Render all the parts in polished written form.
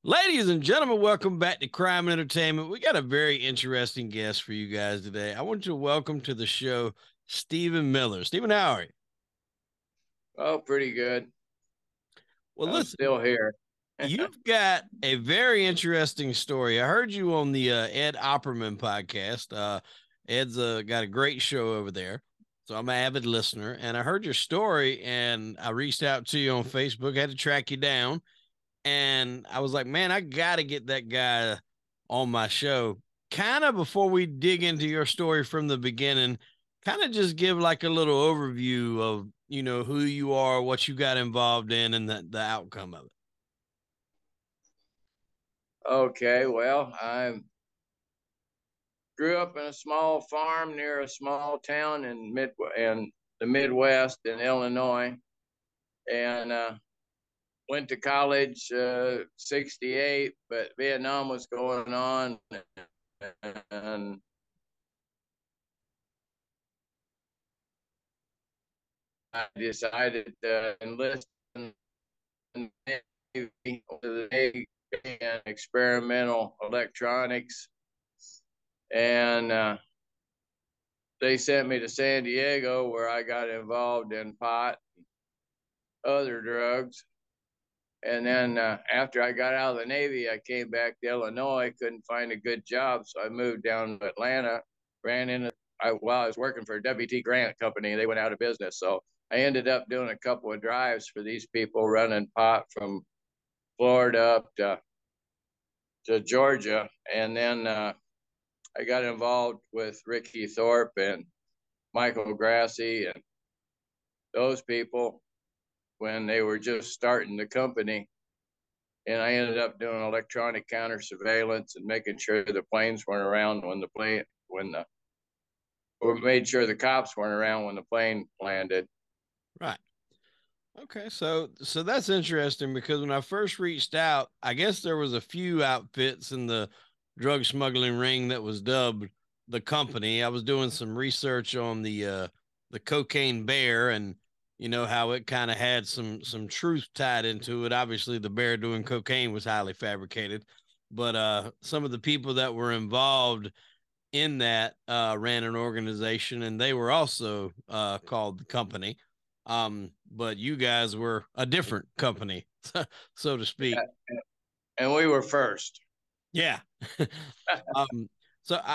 Ladies and gentlemen, welcome back to Crime and Entertainment. We got a very interesting guest for you guys today. I want you to welcome to the show Stephen Miller. Stephen, how are you? Oh, pretty good. Well, I'm listen, still here. you've got a very interesting story. I heard you on the Ed Opperman podcast. Ed's got a great show over there. So I'm an avid listener, and I heard your story, and I reached out to you on Facebook. I had to track you down. And I was like, man, I got to get that guy on my show. Kind of before we dig into your story from the beginning, kind of just give like a little overview of, who you are, what you got involved in, and the outcome of it. Okay, well, I grew up in a small farm near a small town in the Midwest in Illinois, and went to college 68, but Vietnam was going on, and I decided to enlist in the Navy in experimental electronics, and they sent me to San Diego where I got involved in pot, other drugs. And then after I got out of the Navy, I came back to Illinois, couldn't find a good job. So I moved down to Atlanta, ran into, I was working for a WT Grant company. They went out of business. So I ended up doing a couple of drives for these people running pot from Florida up to Georgia. And then I got involved with Ricky Thorpe and Michael Degrassi and those people when they were just starting the company. And I ended up doing electronic counter surveillance and making sure the planes weren't around or made sure the cops weren't around when the plane landed. Right. Okay. So that's interesting because when I first reached out, I guess there was a few outfits in the drug smuggling ring that was dubbed the company. I was doing some research on the cocaine bear and how it kind of had some truth tied into it. Obviously the bear doing cocaine was highly fabricated, but some of the people that were involved in that ran an organization and they were also called the company. But you guys were a different company, so to speak. And we were first. Yeah. um,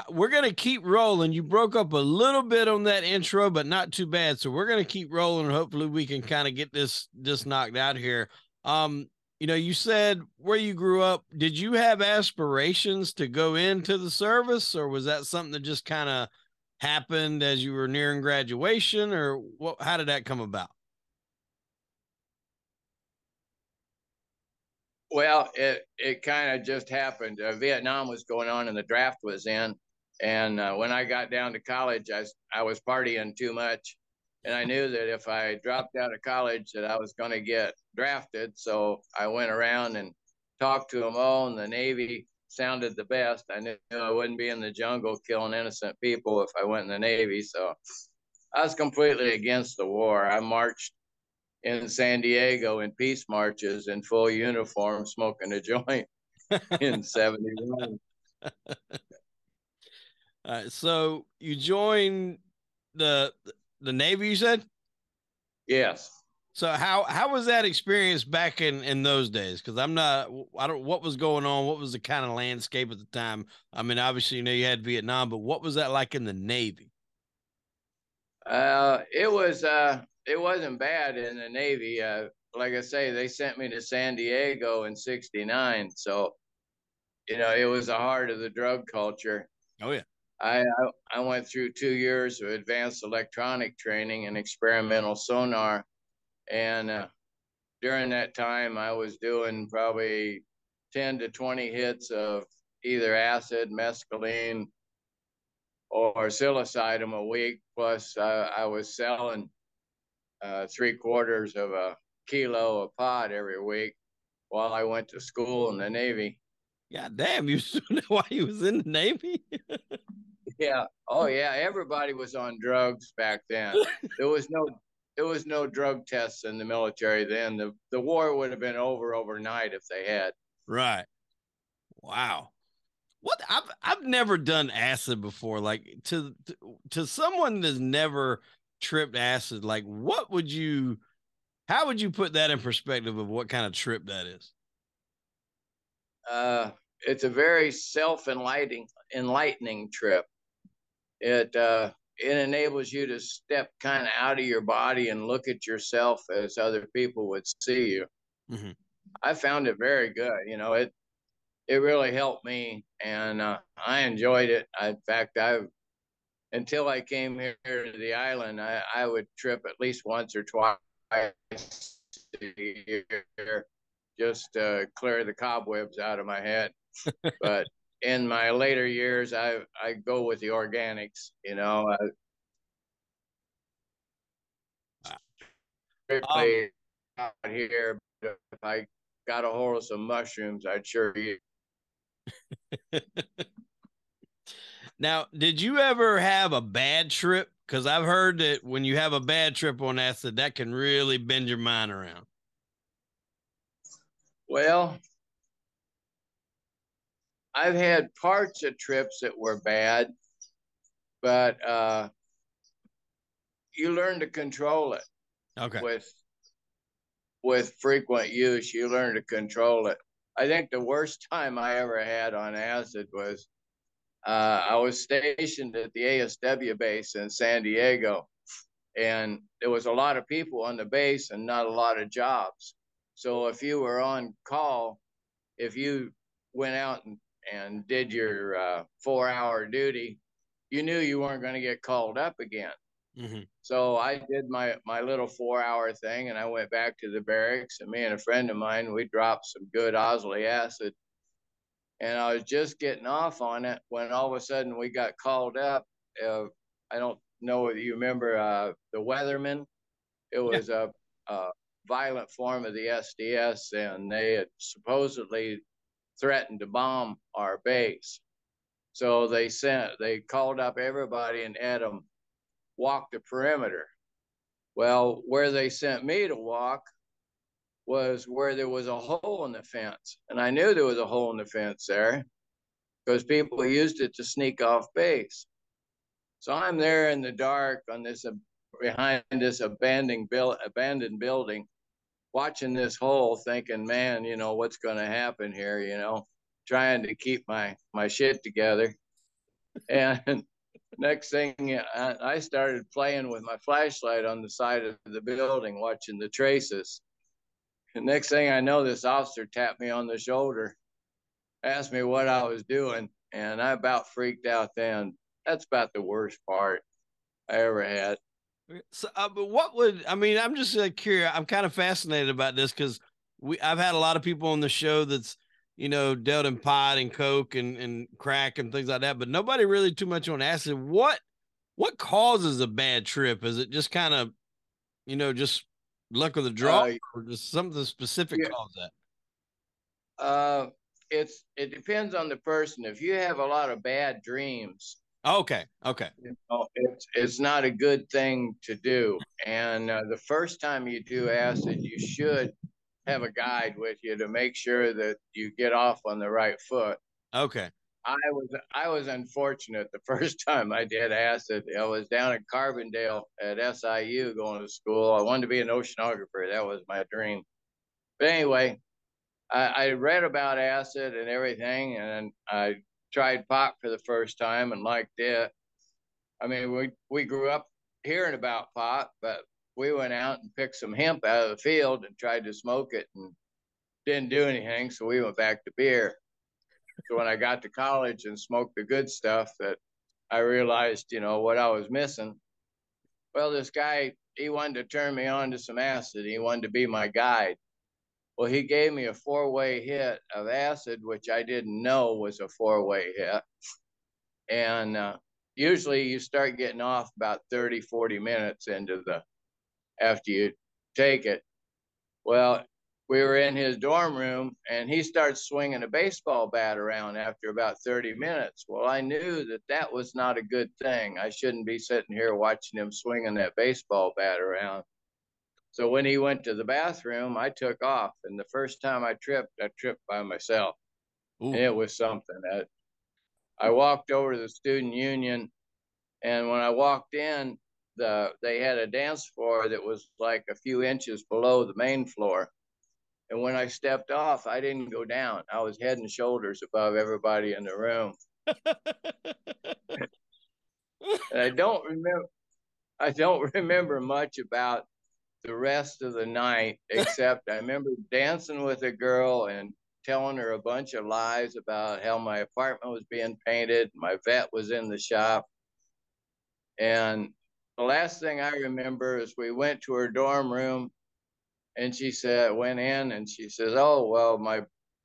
we're going to keep rolling. You broke up a little bit on that intro, but not too bad. So we're going to keep rolling. Hopefully we can kind of get this knocked out here. You said where you grew up. Did you have aspirations to go into the service, or was that something that just kind of happened as you were nearing graduation, or what? How did that come about? Well, it kind of just happened. Vietnam was going on and the draft was in. And when I got down to college, I was partying too much. And I knew that if I dropped out of college that I was going to get drafted. So I went around and talked to them all, and the Navy sounded the best. I knew I wouldn't be in the jungle killing innocent people if I went in the Navy. So I was completely against the war. I marched in San Diego in peace marches in full uniform, smoking a joint in 71. So you joined the the Navy, you said? Yes. So how was that experience back in those days? Because I don't what was going on. What was the kind of landscape at the time? I mean, obviously you had Vietnam, but what was that like in the Navy? It wasn't bad in the Navy. Like I say, they sent me to San Diego in '69, so it was the heart of the drug culture. Oh yeah. I went through 2 years of advanced electronic training and experimental sonar, and during that time, I was doing probably 10 to 20 hits of either acid, mescaline, or psilocybin a week. Plus, I was selling 3/4 of a kilo of pot every week while I went to school in the Navy. God damn, you still know why he was in the Navy? Yeah. Oh, yeah. Everybody was on drugs back then. There was no there was no drug tests in the military then. The war would have been over overnight if they had. Right. Wow. What I've never done acid before. Like to someone that's never tripped acid, like what would you how would you put that in perspective of what kind of trip that is? It's a very enlightening trip. It enables you to step kind of out of your body and look at yourself as other people would see you. Mm-hmm. I found it very good. It really helped me, and I enjoyed it. In fact, I until I came here to the island, I would trip at least once or twice a year just to clear the cobwebs out of my head. But in my later years, I go with the organics. Um, Strictly out here. But if I got a hold of some mushrooms, I'd sure eat. Now, did you ever have a bad trip? Because I've heard that when you have a bad trip on acid, that can really bend your mind around. Well, I've had parts of trips that were bad, but you learn to control it Okay. with frequent use. You learn to control it. I think the worst time I ever had on acid was I was stationed at the ASW base in San Diego, and there was a lot of people on the base and not a lot of jobs. So if you were on call, if you went out and did your 4 hour duty, you knew you weren't going to get called up again. Mm-hmm. So I did my little 4 hour thing, and I went back to the barracks, and me and a friend of mine, we dropped some good Osley acid, and I was just getting off on it when all of a sudden we got called up. I don't know if you remember the Weathermen. It Yeah. was a violent form of the SDS, and they had supposedly threatened to bomb our base. So they called up everybody and had them walk the perimeter. Well, where they sent me to walk was where there was a hole in the fence. And I knew there was a hole in the fence there because people used it to sneak off base. So I'm there in the dark on this behind this abandoned building, watching this hole, thinking, man, what's going to happen here, trying to keep my shit together. And next thing, I started playing with my flashlight on the side of the building, watching the traces. And next thing I know, this officer tapped me on the shoulder, asked me what I was doing, and I about freaked out then. That's about the worst part I ever had. So, but what would I mean? I'm just curious. I'm kind of fascinated about this because I've had a lot of people on the show that's dealt in pot and coke and crack and things like that, but nobody really too much on acid. What causes a bad trip? Is it just kind of just luck of the draw, Uh, or just something specific yeah, cause that? uh, it depends on the person. If you have a lot of bad dreams, Okay, okay, it's not a good thing to do. And the first time you do acid, you should have a guide with you to make sure that you get off on the right foot. okay. I was unfortunate the first time I did acid. I was down in Carbondale at SIU going to school. I wanted to be an oceanographer. That was my dream. But anyway, I read about acid and everything, and I tried pot for the first time and liked it. I mean, we grew up hearing about pot, but we went out and picked some hemp out of the field and tried to smoke it and didn't do anything. So we went back to beer. So when I got to college and smoked the good stuff, that I realized, what I was missing. Well, this guy, he wanted to turn me on to some acid. He wanted to be my guide. Well, he gave me a 4-way hit of acid, which I didn't know was a 4-way hit. And usually you start getting off about 30, 40 minutes after you take it. Well, we were in his dorm room, and he starts swinging a baseball bat around after about 30 minutes. Well, I knew that was not a good thing. I shouldn't be sitting here watching him swinging that baseball bat around. So when he went to the bathroom, I took off. And the first time I tripped by myself. And Ooh. it was something that I walked over to the student union, and when I walked in, they had a dance floor that was like a few inches below the main floor. And when I stepped off, I didn't go down. I was head and shoulders above everybody in the room. And I don't remember much about the rest of the night, except I remember dancing with a girl and telling her a bunch of lies about how my apartment was being painted, my vet was in the shop. And the last thing I remember is we went to her dorm room, and she said, went in and she says, "Oh, well, my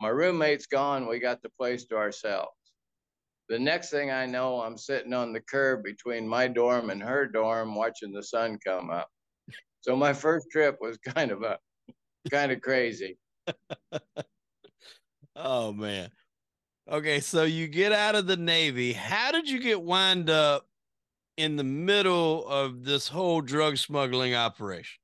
roommate's gone. We got the place to ourselves." The next thing I know, I'm sitting on the curb between my dorm and her dorm watching the sun come up. So my first trip was kind of crazy. Oh man. Okay, so you get out of the Navy. How did you get wind up in the middle of this whole drug smuggling operation?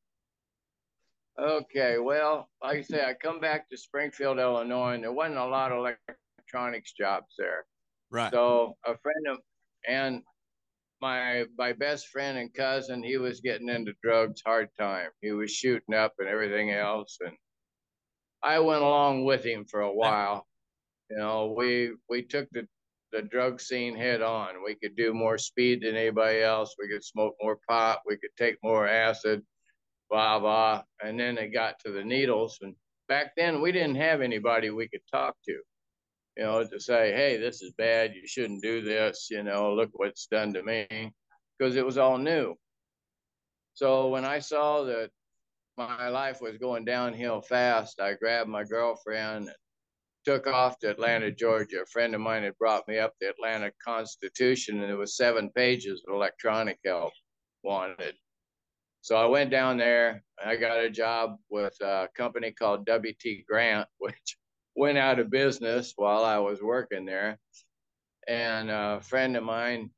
Okay, well, like I say, I come back to Springfield, Illinois, and there wasn't a lot of electronics jobs there. Right. So a friend of and my best friend and cousin, he was getting into drugs hard time. He was shooting up and everything else, and I went along with him for a while. We took the drug scene head on. We could do more speed than anybody else. We could smoke more pot. We could take more acid, blah blah. And then it got to the needles, and back then we didn't have anybody we could talk to. To say, hey, this is bad. You shouldn't do this. Look what's done to me, because it was all new. So when I saw that my life was going downhill fast, I grabbed my girlfriend, took off to Atlanta, Georgia. A friend of mine had brought me up the Atlanta Constitution, and it was 7 pages of electronic help wanted. So I went down there. I got a job with a company called WT Grant, which went out of business while I was working there. And a friend of mine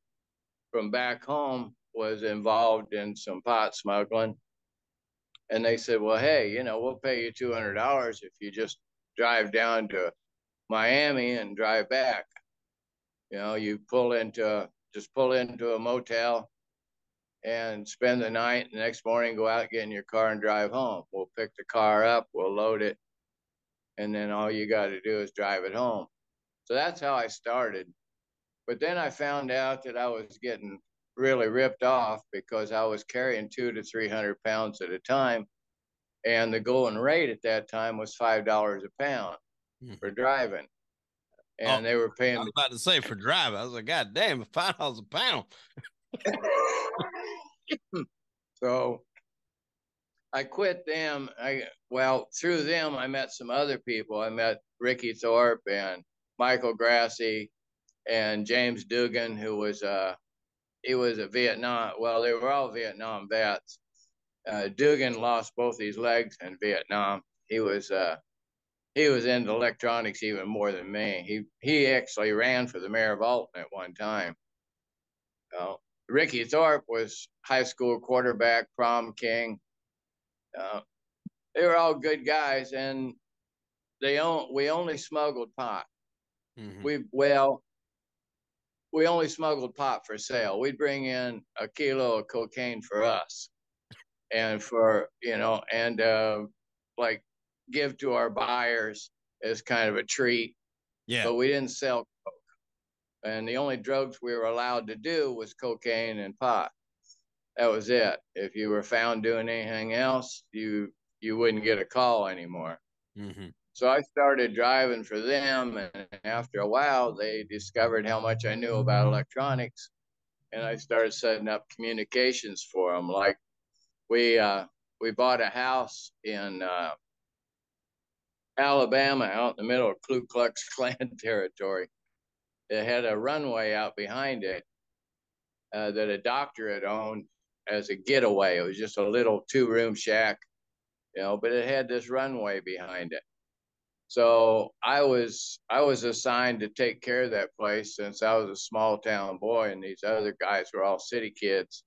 from back home was involved in some pot smuggling. And they said, well, hey, we'll pay you $200 if you just drive down to Miami and drive back. You just pull into a motel and spend the night. And the next morning, go out, get in your car and drive home. We'll pick the car up, we'll load it, and then all you got to do is drive it home. So that's how I started. But then I found out that I was getting really ripped off because I was carrying 200 to 300 pounds at a time. And the going rate at that time was $5 a pound for driving. Oh, And they were I paying was about to say for driving. I was like, God damn, $5 a pound. me. So I quit them. Through them, I met some other people. I met Ricky Thorpe and Michael Degrassi and James Duggan, who was he was a Vietnam. Well, they were all Vietnam vets. Duggan lost both his legs in Vietnam. He was into electronics even more than me. He actually ran for the mayor of Alton at one time. Uh, Ricky Thorpe was high school quarterback, prom king. Uh, they were all good guys, and we only smuggled pot. Mm-hmm. We only smuggled pot for sale. We'd bring in a kilo of cocaine for us, and like give to our buyers as kind of a treat. Yeah. But we didn't sell coke, and the only drugs we were allowed to do was cocaine and pot. That was it. If you were found doing anything else, you wouldn't get a call anymore. Mm-hmm. So I started driving for them, and after a while, they discovered how much I knew about electronics, and I started setting up communications for them. Like we bought a house in Alabama, out in the middle of Ku Klux Klan territory. It had a runway out behind it that a doctor had owned as a getaway. It was just a little 2-room shack, but it had this runway behind it. So I was assigned to take care of that place since I was a small town boy, and these other guys were all city kids.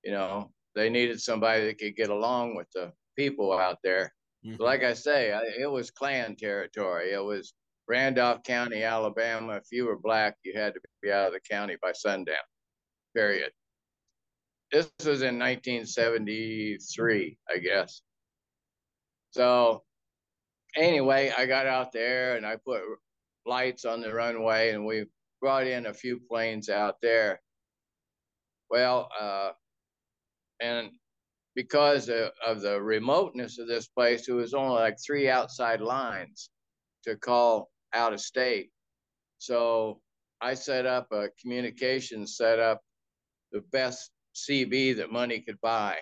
They needed somebody that could get along with the people out there. Mm-hmm. Like I say, it was Klan territory. It was Randolph County, Alabama. If you were black, you had to be out of the county by sundown, period. This was in 1973, I guess. So anyway, I got out there and I put lights on the runway, and we brought in a few planes out there. Well, and because of the remoteness of this place, it was only like 3 outside lines to call out of state. So I set up a communication setup, the best CB that money could buy,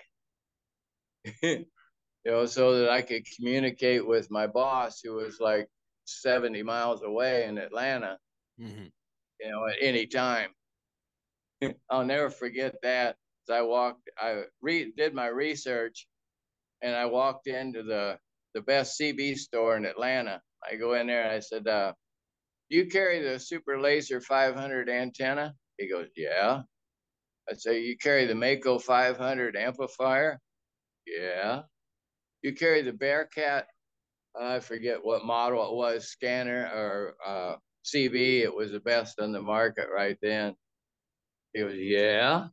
so that I could communicate with my boss, who was like 70 miles away in Atlanta, at any time. I'll never forget that. I did my research, and I walked into the best CB store in Atlanta. I go in there and I said, do you carry the Super Laser 500 antenna? He goes, yeah. I say, you carry the Mako 500 amplifier? Yeah. You carry the Bearcat, I forget what model it was, scanner or CB. It was the best on the market right then. He goes, yeah.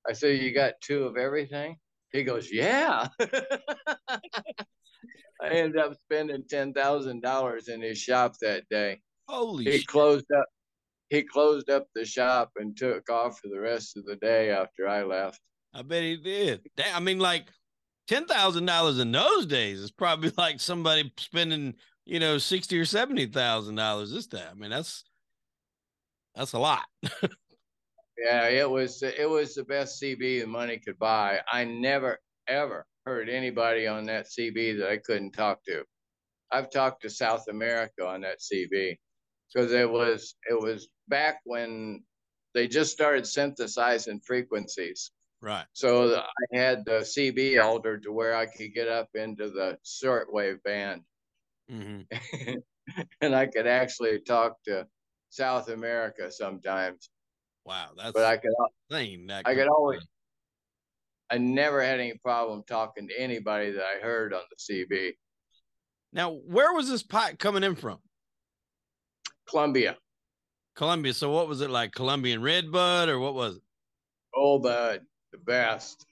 I said, you got 2 of everything? He goes, yeah. I ended up spending $10,000 in his shop that day. Holy He shit. closed up the shop and took off for the rest of the day after I left. I bet he did. I mean, like $10,000 in those days is probably like somebody spending, $60,000 or $70,000 this time. I mean, that's a lot. Yeah, it was the best CB the money could buy. I never ever heard anybody on that CB that I couldn't talk to. I've talked to South America on that CB because it was back when they just started synthesizing frequencies. Right. So I had the CB altered to where I could get up into the shortwave band. Mm-hmm. And I could actually talk to South America sometimes. Wow, that's but I could insane. I never had any problem talking to anybody that I heard on the CB. Now, where was this pot coming in from? Colombia. So what was it, like Colombian Redbud, or what was it? Oh, bud, the best.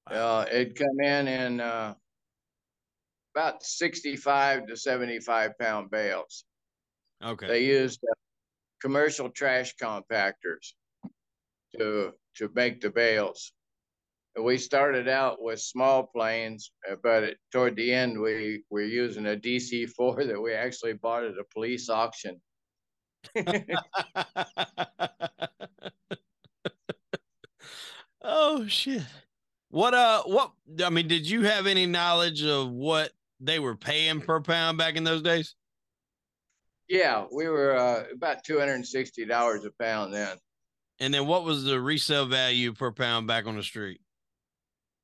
Wow. It'd come in about 65 to 75 pound bales. Okay. They used commercial trash compactors to make the bales. And we started out with small planes, but toward the end, we were using a DC-4 that we actually bought at a police auction. Oh shit. What I mean, did you have any knowledge of what they were paying per pound back in those days? Yeah, we were about $260 a pound then. And then what was the resale value per pound back on the street?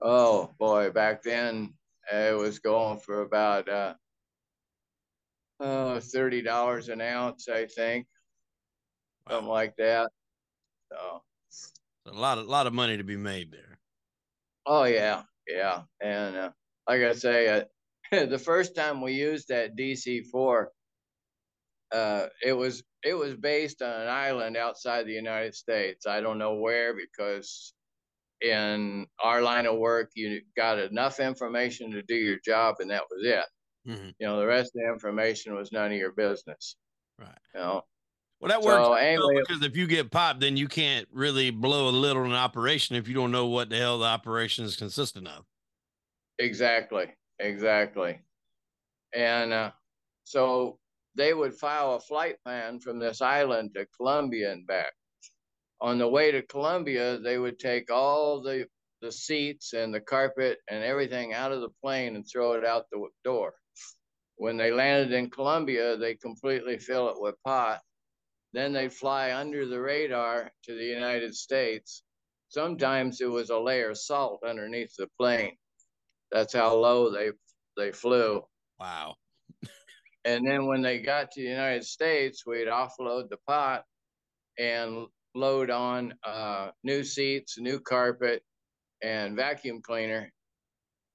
Oh boy, back then it was going for about $30 an ounce, I think. Wow. Something like that. So a lot of money to be made there. Oh yeah, yeah. And like I say, the first time we used that DC-4, it was based on an island outside the United States. I don't know where, because in our line of work, you got enough information to do your job, and that was it. Mm-hmm. The rest of the information was none of your business. Right. Well, that works anyway, because if you get popped, then you can't really blow a lid on an operation if you don't know what the hell the operation is consisting of. Exactly. And so they would file a flight plan from this island to Colombia and back. On the way to Colombia, they would take all the seats and the carpet and everything out of the plane and throw it out the door. When they landed in Colombia, they completely fill it with pot. Then they'd fly under the radar to the United States. Sometimes it was a layer of salt underneath the plane. That's how low they flew. Wow. And then when they got to the United States, we'd offload the pot and load on new seats, new carpet, and vacuum cleaner,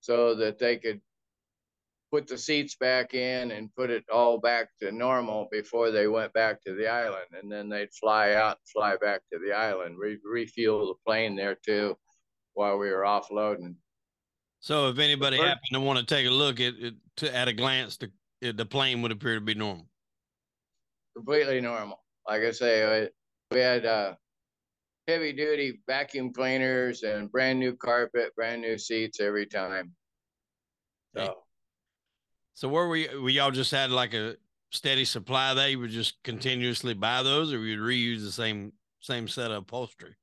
so that they could put the seats back in and put it all back to normal before they went back to the island. And then they'd fly out, fly back to the island, refuel the plane there too while we were offloading. So if anybody happened to want to take a look at it at a glance, the plane would appear to be normal. Completely normal. Like I say, we had heavy duty vacuum cleaners and brand new carpet, brand new seats every time. So where we y'all just had like a steady supply there? You would just continuously buy those, or you'd reuse the same set of upholstery?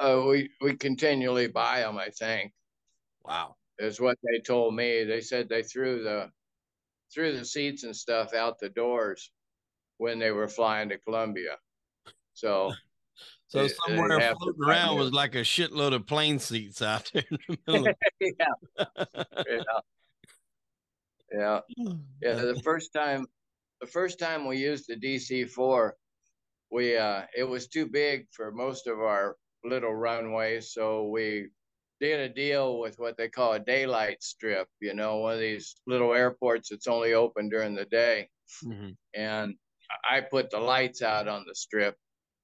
We continually buy them, I think. Wow. Is what they told me. They said they threw the seats and stuff out the doors when they were flying to Colombia. So somewhere floating around was like a shitload of plane seats out there in the middle. Yeah. The first time we used the DC-4, it was too big for most of our little runways, so we did a deal with what they call a daylight strip. One of these little airports that's only open during the day. Mm-hmm. And I put the lights out on the strip.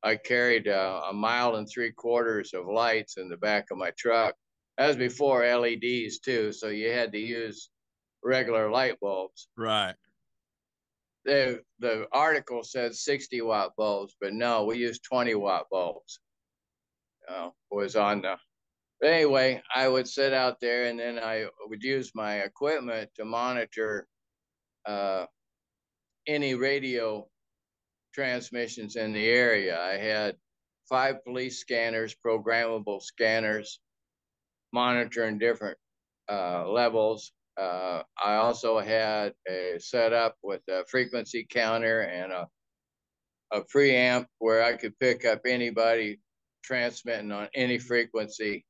I carried 1.75 miles of lights in the back of my truck. That was before LEDs too, so you had to use regular light bulbs. Right. The article said 60-watt bulbs, but no, we used 20-watt bulbs. Was on the. But anyway, I would sit out there, and then I would use my equipment to monitor any radio transmissions in the area. I had 5 police scanners, programmable scanners, monitoring different levels. I also had a setup with a frequency counter and a preamp where I could pick up anybody transmitting on any frequency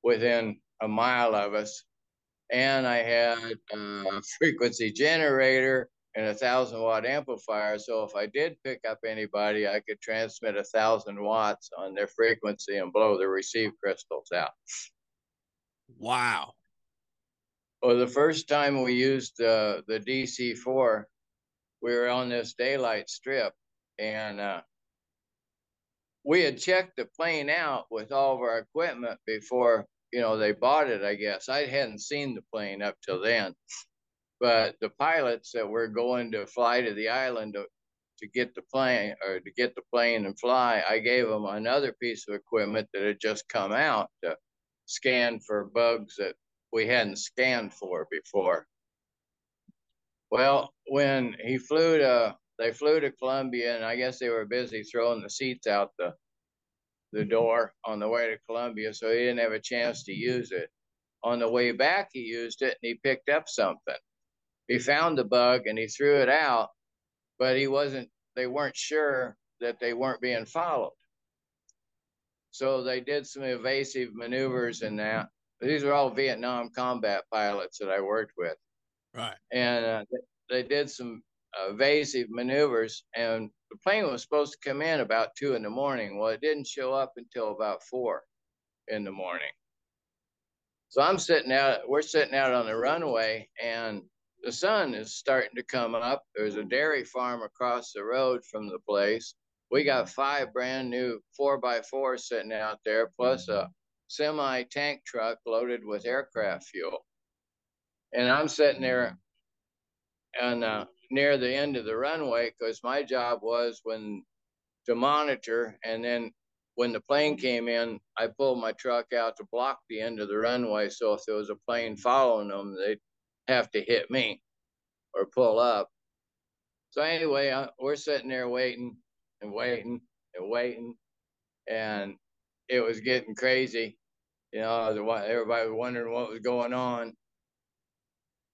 within a mile of us. And I had a frequency generator and a 1,000-watt amplifier. So if I did pick up anybody, I could transmit 1,000 watts on their frequency and blow the receive crystals out. Wow. Well, the first time we used the DC-4, we were on this daylight strip, and we had checked the plane out with all of our equipment before, they bought it, I guess. I hadn't seen the plane up till then. But the pilots that were going to fly to the island to get the plane and fly, I gave them another piece of equipment that had just come out to scan for bugs that we hadn't scanned for before. Well, when they flew to Colombia, and I guess they were busy throwing the seats out the door on the way to Colombia, so he didn't have a chance to use it. On the way back, he used it, and he picked up something. He found the bug, and he threw it out, but they weren't sure that they weren't being followed. So they did some evasive maneuvers in that. These are all Vietnam combat pilots that I worked with. Right. And they did some evasive maneuvers, and the plane was supposed to come in about 2 a.m. Well, it didn't show up until about 4 a.m. So we're sitting out on the runway, and the sun is starting to come up. There's a dairy farm across the road from the place. We got 5 brand new 4x4s sitting out there, plus a semi tank truck loaded with aircraft fuel. And I'm sitting there and near the end of the runway, because my job was to monitor, and then when the plane came in, I pulled my truck out to block the end of the runway, so if there was a plane following them, they'd have to hit me or pull up. So anyway, we're sitting there waiting and waiting and waiting, and it was getting crazy. Everybody was wondering what was going on.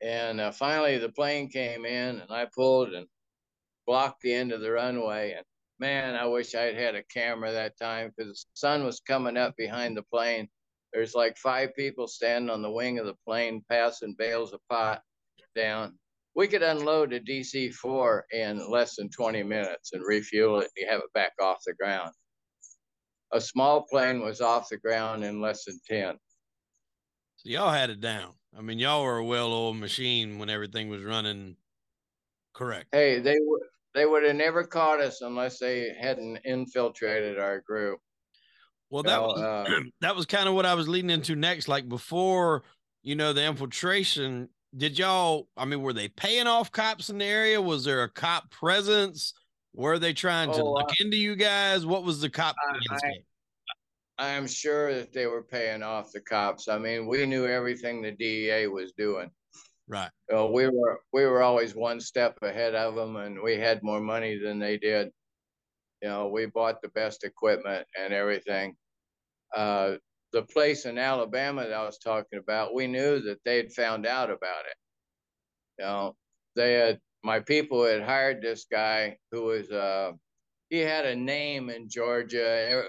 And finally, the plane came in, and I pulled and blocked the end of the runway. And man, I wish I'd had a camera that time, because the sun was coming up behind the plane. There's like 5 people standing on the wing of the plane, passing bales of pot down. We could unload a DC-4 in less than 20 minutes and refuel it, and you have it back off the ground. A small plane was off the ground in less than 10. So y'all had it down. I mean, y'all were a well-oiled machine when everything was running correct. Hey, they would have never caught us unless they hadn't infiltrated our group. Well, You that know, was that was kind of what I was leading into next. Like before, the infiltration. Did y'all? I mean, were they paying off cops in the area? Was there a cop presence? Were they trying to oh, look into you guys? What was the cop I landscape? I am sure that they were paying off the cops. I mean, we knew everything the DEA was doing. Right. We were always one step ahead of them, and we had more money than they did. We bought the best equipment and everything. Uh, the place in Alabama that I was talking about, we knew that they'd found out about it. They had my people had hired this guy who was he had a name in Georgia,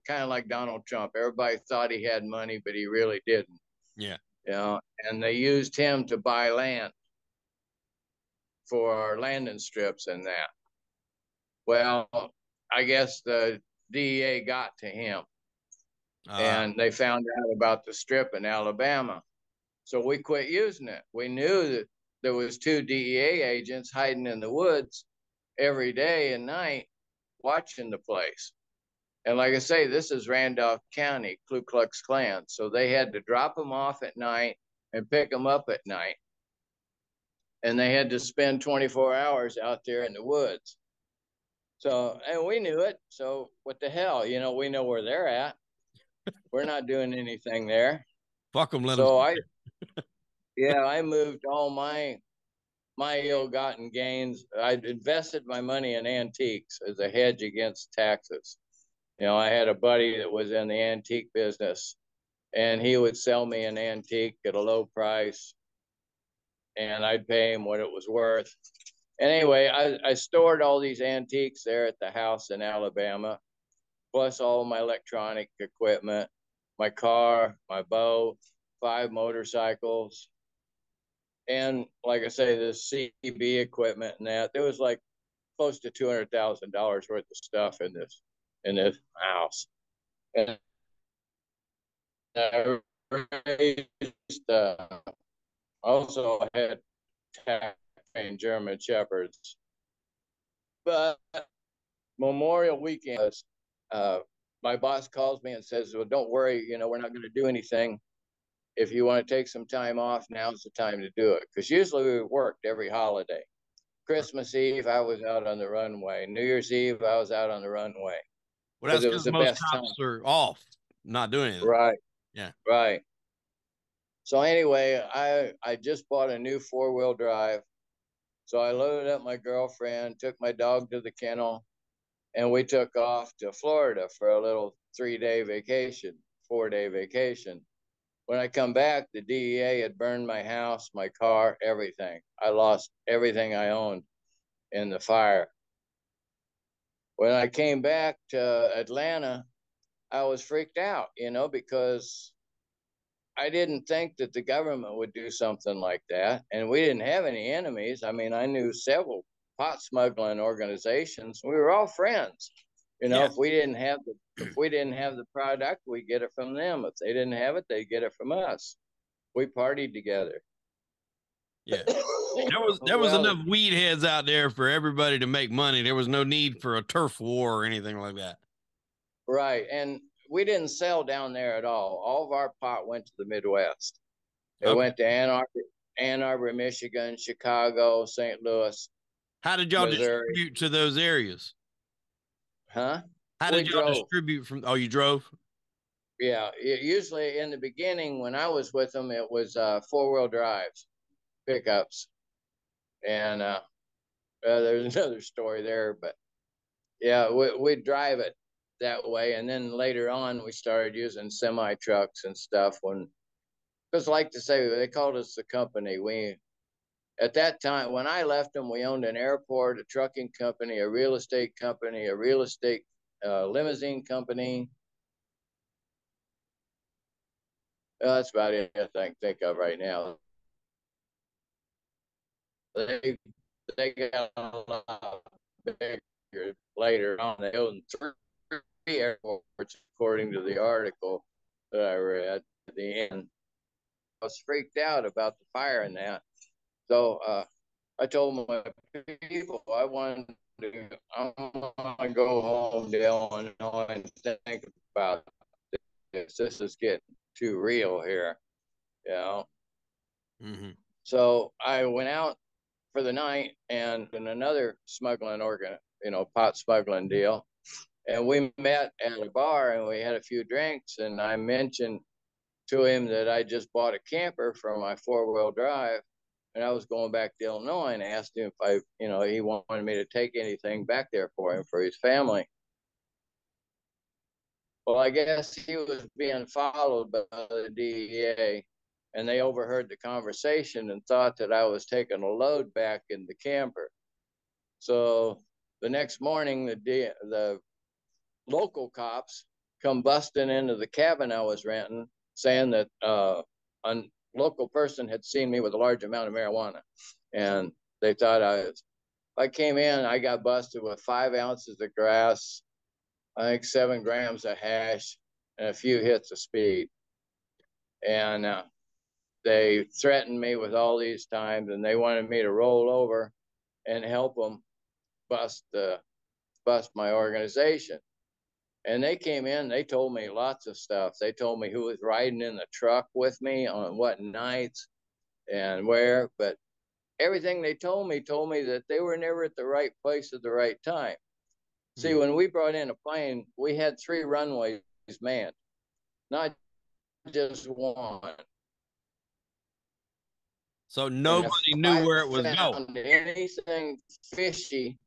kind of like Donald Trump. Everybody thought he had money, but he really didn't. Yeah. And they used him to buy land for our landing strips and that. Well, I guess the DEA got to him and they found out about the strip in Alabama. So we quit using it. We knew that there was two DEA agents hiding in the woods every day and night watching the place. And like I say, this is Randolph County, Ku Klux Klan. So they had to drop them off at night and pick them up at night. And they had to spend 24 hours out there in the woods. So, and we knew it. So what the hell, we know where they're at. We're not doing anything there. Fuck them. Let them. So I moved all my ill-gotten gains. I invested my money in antiques as a hedge against taxes. I had a buddy that was in the antique business, and he would sell me an antique at a low price, and I'd pay him what it was worth. And anyway, I stored all these antiques there at the house in Alabama, plus all my electronic equipment, my car, my boat, 5 motorcycles, and like I say, the CB equipment and that. There was like close to $200,000 worth of stuff in this house. And I raised, also had trained German shepherds. But Memorial Weekend, uh, my boss calls me and says, "Well, don't worry, we're not going to do anything. If you want to take some time off, now's the time to do it." Because usually we worked every holiday. Christmas Eve, I was out on the runway. New Year's Eve, I was out on the runway Well, because that's it because was the most best time. cops are off, not doing anything. Right, Yeah. right. So anyway, I just bought a new 4-wheel drive. So I loaded up my girlfriend, took my dog to the kennel, and we took off to Florida for a little 3-day vacation, 4-day vacation. When I come back, the DEA had burned my house, my car, everything. I lost everything I owned in the fire. When I came back to Atlanta, I was freaked out, because I didn't think that the government would do something like that. And we didn't have any enemies. I mean, I knew several pot smuggling organizations. We were all friends. Yeah. If we didn't have the product, we get it from them. If they didn't have it, they get it from us. We partied together. Yeah. There was Well, enough weed heads out there for everybody to make money. There was no need for a turf war or anything like that. right. And we didn't sell down there at all. All of our pot went to the Midwest. It Okay. went to Ann Arbor, Michigan, Chicago, St. Louis, How did y'all Missouri. distribute to those areas? Huh? How We did y'all drove. distribute from? Oh, you drove? Yeah. Usually in the beginning, when I was with them, it was 4-wheel drives, pickups. And there's another story there, but yeah, we'd drive it that way. And then later on, we started using semi trucks and stuff because like to say, they called us the company. At that time, when I left them, we owned an airport, a trucking company, a real estate company, a real estate limousine company. That's about it I think of right now. They they got a lot bigger later on. They owned 3 airports, according to the article that I read at the end. was freaked out about the fire and that. So I told my people I want to go home to Illinois and think about this. This is getting too real here, you know. Mm-hmm. So I went out for the night and in another smuggling pot smuggling deal. And we met at a bar and we had a few drinks. And I mentioned to him that I just bought a camper for my 4-wheel drive. And I was going back to Illinois and asked him if he wanted me to take anything back there for him, for his family. Well, I guess he was being followed by the DEA, and they overheard the conversation and thought that I was taking a load back in the camper. So the next morning, the local cops come busting into the cabin I was renting, saying that a local person had seen me with a large amount of marijuana, and they thought I came in, I got busted with 5 ounces of grass, I think 7 grams of hash, and a few hits of speed. And they threatened me with all these times, and they wanted me to roll over and help them bust my organization. And they came in, they told me lots of stuff. They told me who was riding in the truck with me on what nights and where. But everything they told me that they were never at the right place at the right time. See, when we brought in a plane, we had 3 runways manned, not just one. So nobody knew where it was going. Anything fishy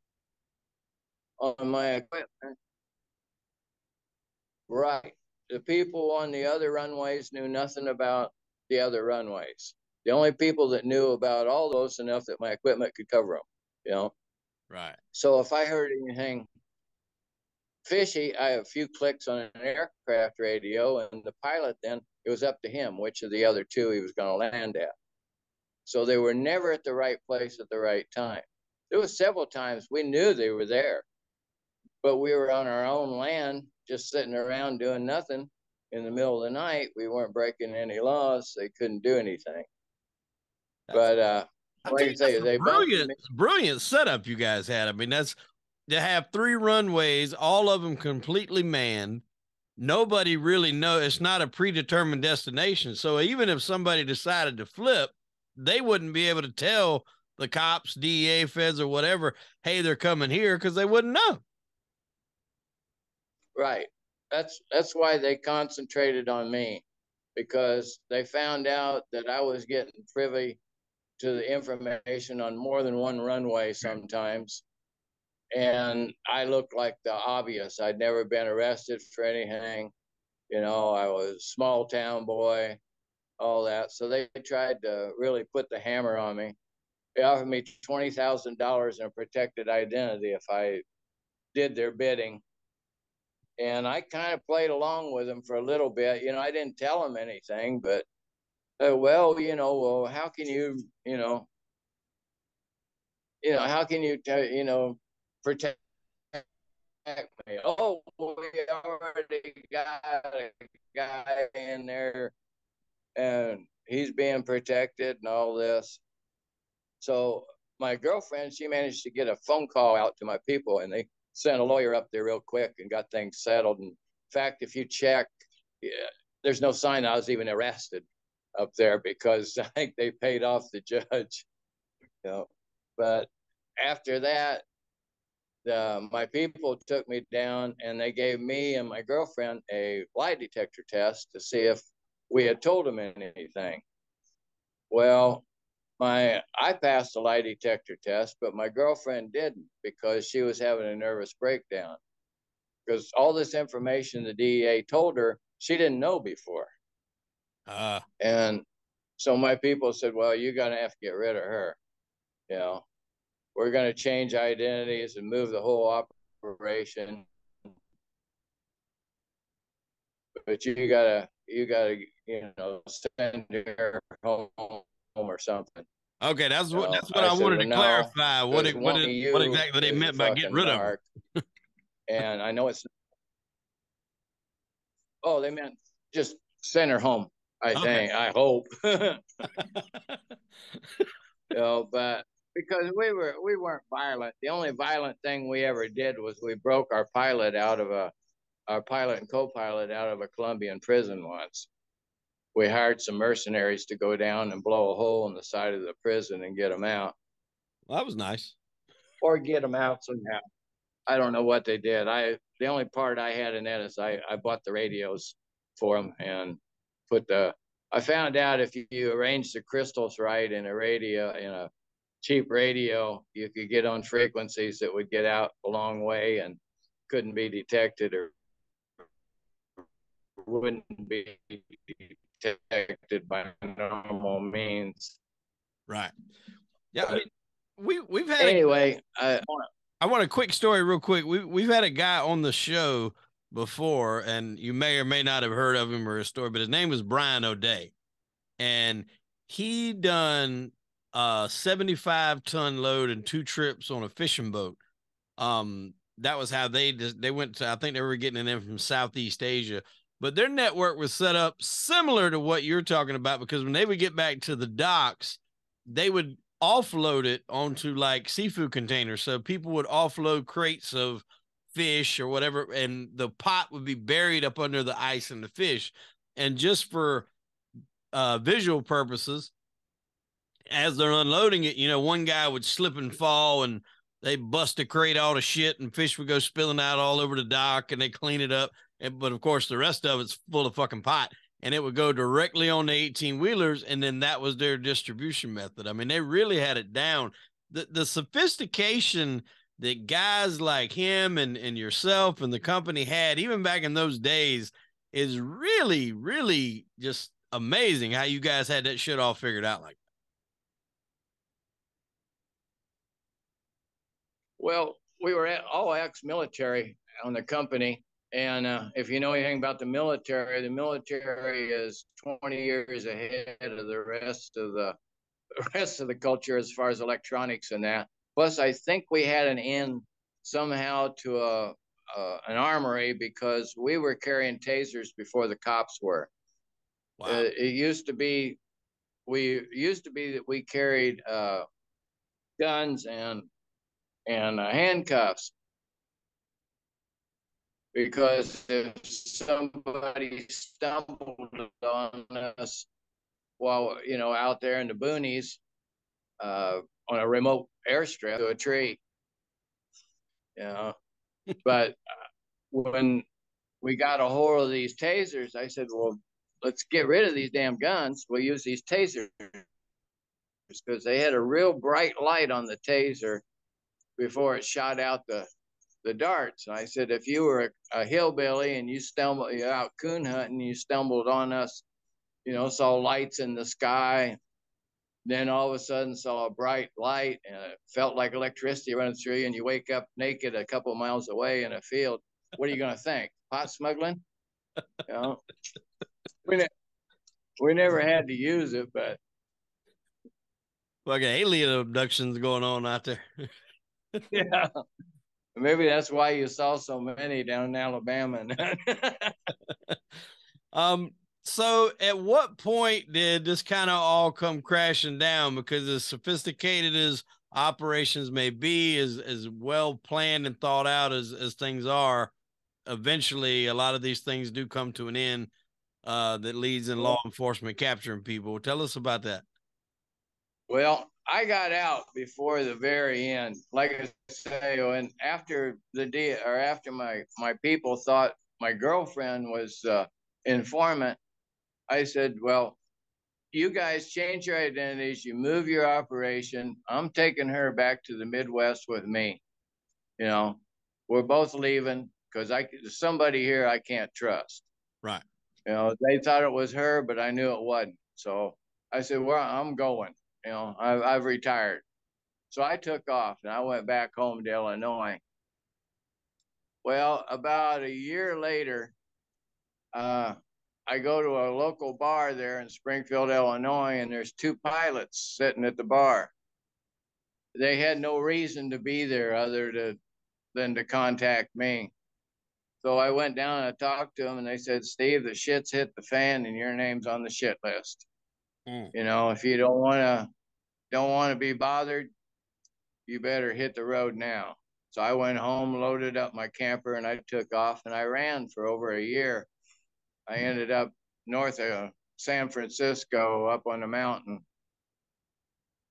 on my equipment, right? The people on the other runways knew nothing about the other runways. The only people that knew about all those enough that my equipment could cover them, you know? Right. So if I heard anything fishy, I have a few clicks on an aircraft radio, and the pilot, then it was up to him which of the other 2 he was going to land at. So they were never at the right place at the right time. There was several times we knew they were there, but we were on our own land, just sitting around doing nothing in the middle of the night. We weren't breaking any laws. They couldn't do anything. But like I say, they brilliant setup you guys had. I mean, that's to have 3 runways, all of them completely manned. Nobody really knows. It's not a predetermined destination. So even if somebody decided to flip, they wouldn't be able to tell the cops, DEA, feds, or whatever, hey, they're coming here, because they wouldn't know. Right. That's why they concentrated on me, because they found out that I was getting privy to the information on more than one runway sometimes. And I looked like the obvious. I'd never been arrested for anything. You know, I was a small town boy, all that. So they tried to really put the hammer on me. They offered me $20,000 in a protected identity if I did their bidding. And I kind of played along with them for a little bit. You know, I didn't tell them anything, but how can how can you protect me? Oh, we already got a guy in there and he's being protected and all this. So my girlfriend, she managed to get a phone call out to my people, and they sent a lawyer up there real quick and got things settled. And in fact, if you check, there's no sign I was even arrested up there, because I think they paid off the judge. But after that, my people took me down and they gave me and my girlfriend a lie detector test to see if we had told them anything. Well, I passed the lie detector test, but my girlfriend didn't, because she was having a nervous breakdown. Because all this information the DEA told her, she didn't know before. And so my people said, well, you're going to have to get rid of her. We're going to change identities and move the whole operation. But you gotta send her home or something. Okay, that's what I wanted to clarify. What exactly they meant by getting rid of her. And I know it's. Oh, they meant just send her home. I Okay. think, I hope. But because we weren't violent. The only violent thing we ever did was we broke our pilot and co-pilot out of a Colombian prison once. We hired some mercenaries to go down and blow a hole in the side of the prison and get them out. Well, that was nice. Or get them out somehow. I don't know what they did. The only part I had in that is I bought the radios for them and I found out if you arrange the crystals right in a cheap radio, you could get on frequencies that would get out a long way and couldn't be detected or wouldn't be detected by normal means. Right. Yeah. I mean, we've had anyway. I want a quick story real quick. We've had a guy on the show before, and you may or may not have heard of him or his story, but his name was Brian ODay. And he done a 75-ton load and 2 trips on a fishing boat. That was how they went to, I think they were getting it in from Southeast Asia, but their network was set up similar to what you're talking about, because when they would get back to the docks, they would offload it onto like seafood containers. So people would offload crates of fish or whatever, and the pot would be buried up under the ice and the fish. And just for visual purposes, as they're unloading it, one guy would slip and fall, and they bust a crate all the shit, and fish would go spilling out all over the dock, and they clean it up. But of course, the rest of it's full of fucking pot, and it would go directly on the 18-wheelers, and then that was their distribution method. I mean, they really had it down. The sophistication that guys like him and yourself and the company had, even back in those days, is really, really just amazing how you guys had that shit all figured out like that. Well, we were all ex-military on the company. And if you know anything about the military is 20 years ahead of the rest of the culture as far as electronics and that. Plus, I think we had an in somehow to an armory because we were carrying tasers before the cops were. Wow. It used to be that we carried guns and handcuffs, because if somebody stumbled on us while out there in the boonies on a remote airstrip to a tree, but when we got a hold of these tasers, I said, well, let's get rid of these damn guns. We'll use these tasers, because they had a real bright light on the taser before it shot out the darts. And I said, if you were a hillbilly and you're out coon hunting, you stumbled on us, saw lights in the sky, then all of a sudden saw a bright light and it felt like electricity running through you, and you wake up naked a couple of miles away in a field, what are you going to think? Pot smuggling? We never had to use it, but like alien abductions going on out there. yeah, maybe that's why you saw so many down in Alabama. So at what point did this kind of all come crashing down? Because as sophisticated as operations may be, as well planned and thought out as things are, eventually a lot of these things do come to an end that leads in law enforcement capturing people. Tell us about that. Well, I got out before the very end. Like I say, and after my people thought my girlfriend was informant, I said, well, you guys change your identities, you move your operation. I'm taking her back to the Midwest with me. We're both leaving because there's somebody here I can't trust. Right. They thought it was her, but I knew it wasn't. So I said, well, I'm going. I've retired. So I took off and I went back home to Illinois. Well, about a year later, I go to a local bar there in Springfield, Illinois, and there's 2 pilots sitting at the bar. They had no reason to be there other than to contact me. So I went down and I talked to them, and they said, Steve, the shit's hit the fan, and your name's on the shit list. You know, if you don't want to be bothered, you better hit the road now. So I went home, loaded up my camper, and I took off, and I ran for over a year. I ended up north of San Francisco, up on the mountain.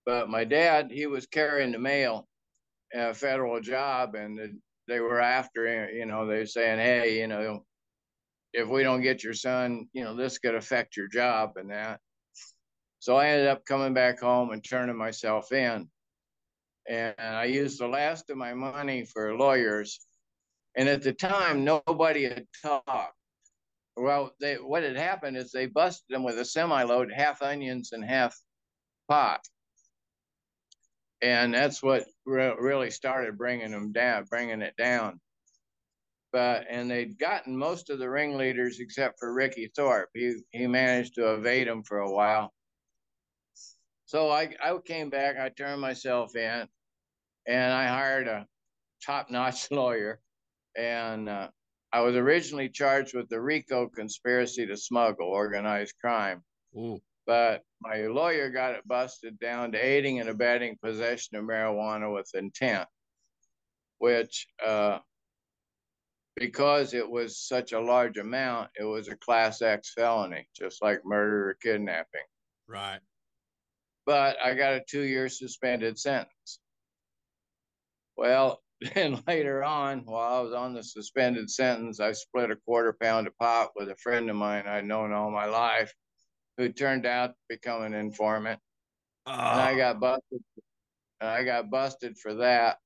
But my dad, he was carrying the mail in a federal job, and they were after him. You know, they were saying, hey, you know, if we don't get your son, you know, this could affect your job and that. So I ended up coming back home and turning myself in. And I used the last of my money for lawyers. And at the time, nobody had talked. Well, what had happened is they busted them with a semi-load, half onions and half pot. And that's what really started bringing it down. And they'd gotten most of the ringleaders except for Ricky Thorpe. He managed to evade them for a while. So I came back, I turned myself in, and I hired a top-notch lawyer. And I was originally charged with the RICO conspiracy to smuggle, organized crime. Ooh. But my lawyer got it busted down to aiding and abetting possession of marijuana with intent, which, because it was such a large amount, it was a Class X felony, just like murder or kidnapping. Right. But I got a 2-year suspended sentence. Well, then later on, while I was on the suspended sentence, I split a 1/4 pound of pot with a friend of mine I'd known all my life, who turned out to become an informant. And I got busted. I got busted for that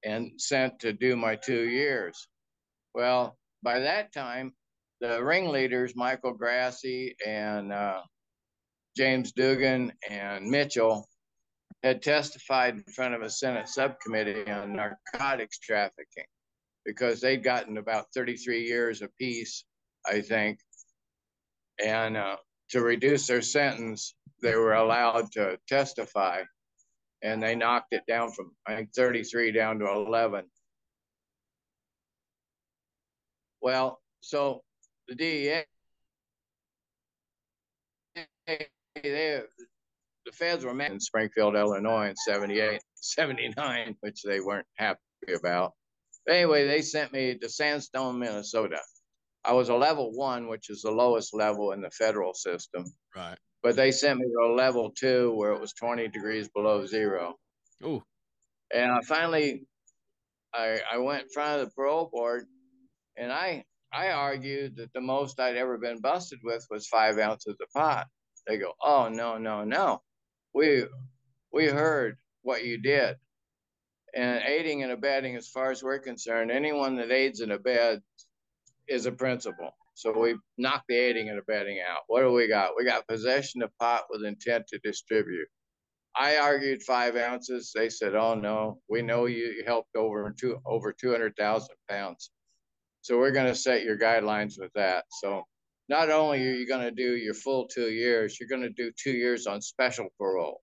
and sent to do my 2 years. Well, by that time, the ringleaders, Michael Degrassi and James Duggan and Mitchell, had testified in front of a Senate subcommittee on narcotics trafficking because they'd gotten about 33 years apiece, I think. And to reduce their sentence, they were allowed to testify, and they knocked it down from, I think, 33 down to 11. Well, so the DEA, the feds were met in Springfield, Illinois in 78, 79, which they weren't happy about. But anyway, they sent me to Sandstone, Minnesota. I was a level 1, which is the lowest level in the federal system. Right. But they sent me to a level 2 where it was 20 degrees below zero. Ooh. And I finally, I went in front of the parole board, and I argued that the most I'd ever been busted with was 5 ounces of pot. They go, oh, no. We heard what you did. And aiding and abetting, as far as we're concerned, anyone that aids and abets is a principal. So we knocked the aiding and abetting out. What do we got? We got possession of pot with intent to distribute. I argued 5 ounces. They said, oh, no, we know you helped over 200,000 pounds. So we're going to set your guidelines with that. So not only are you going to do your full 2 years, you're going to do 2 years on special parole,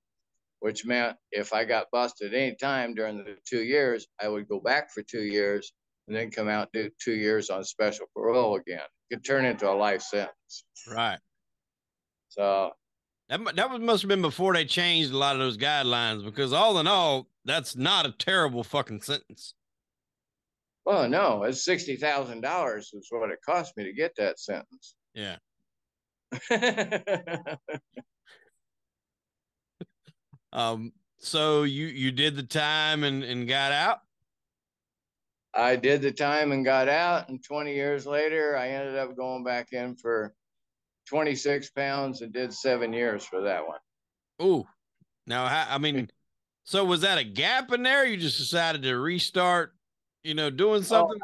which meant if I got busted any time during the 2 years, I would go back for 2 years and then come out and do 2 years on special parole again. It could turn into a life sentence. Right. So that must have been before they changed a lot of those guidelines, because all in all, that's not a terrible fucking sentence. Well, no, it's $60,000 is what it cost me to get that sentence. Yeah. So you did the time and got out? I did the time and got out, and 20 years later, I ended up going back in for 26 pounds and did 7 years for that one. Ooh. Now, I mean, so was that a gap in there? You just decided to restart, doing something?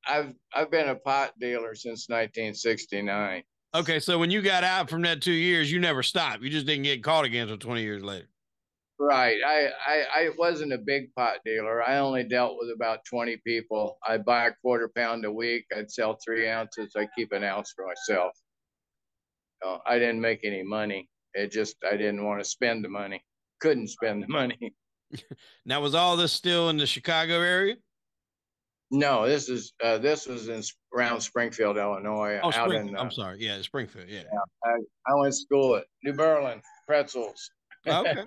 I've been a pot dealer since 1969. Okay, so when you got out from that 2 years, you never stopped. You just didn't get caught again until 20 years later. Right. I wasn't a big pot dealer. I only dealt with about 20 people. I'd buy a 1/4 pound a week. I'd sell 3 ounces. I keep an ounce for myself. I didn't make any money. I didn't want to spend the money. Couldn't spend the money. Now, was all this still in the Chicago area? No, this was in around Springfield, Illinois, Oh, out Springfield. in I'm sorry. Yeah, Springfield. Yeah. I went to school at New Berlin, pretzels. Okay.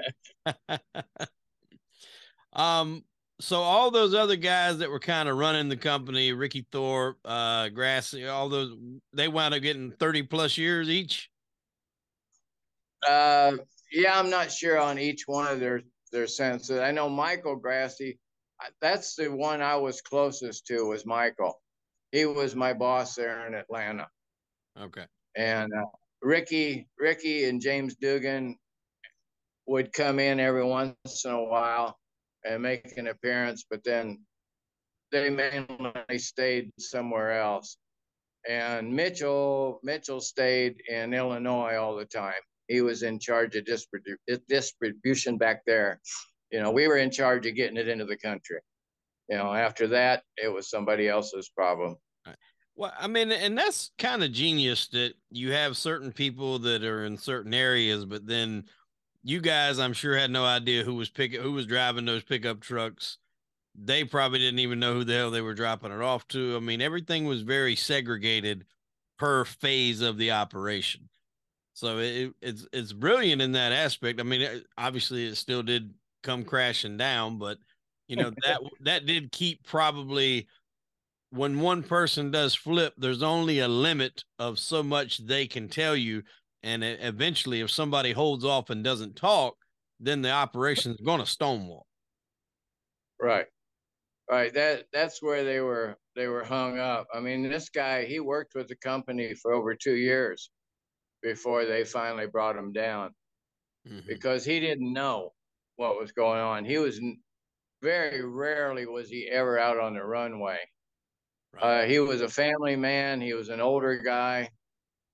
um. So all those other guys that were kind of running the company, Ricky Thorpe, Grassi, all those, they wound up getting 30 plus years each. Uh, yeah, I'm not sure on each one of their sentences. I know Michael Grassi. That's the one I was closest to was Michael. He was my boss there in Atlanta. Okay. And Ricky and James Duggan would come in every once in a while and make an appearance, but then they mainly stayed somewhere else. And Mitchell stayed in Illinois all the time. He was in charge of distribution back there. You know, we were in charge of getting it into the country. You know, after that, it was somebody else's problem. Well, I mean, and that's kind of genius that you have certain people that are in certain areas, but then you guys, I'm sure, had no idea who was driving those pickup trucks. They probably didn't even know who the hell they were dropping it off to. I mean, everything was very segregated per phase of the operation. So it's brilliant in that aspect. I mean, obviously, it still did come crashing down, but you know that did keep probably when one person does flip, there's only a limit of so much they can tell you. And eventually, if somebody holds off and doesn't talk, then the operation is going to stonewall. Right. Right. That's where they were hung up. I mean, this guy, he worked with the company for over 2 years before they finally brought him down Mm-hmm. because he didn't know what was going on. He was very rarely was he ever out on the runway. Right. He was a family man. He was an older guy.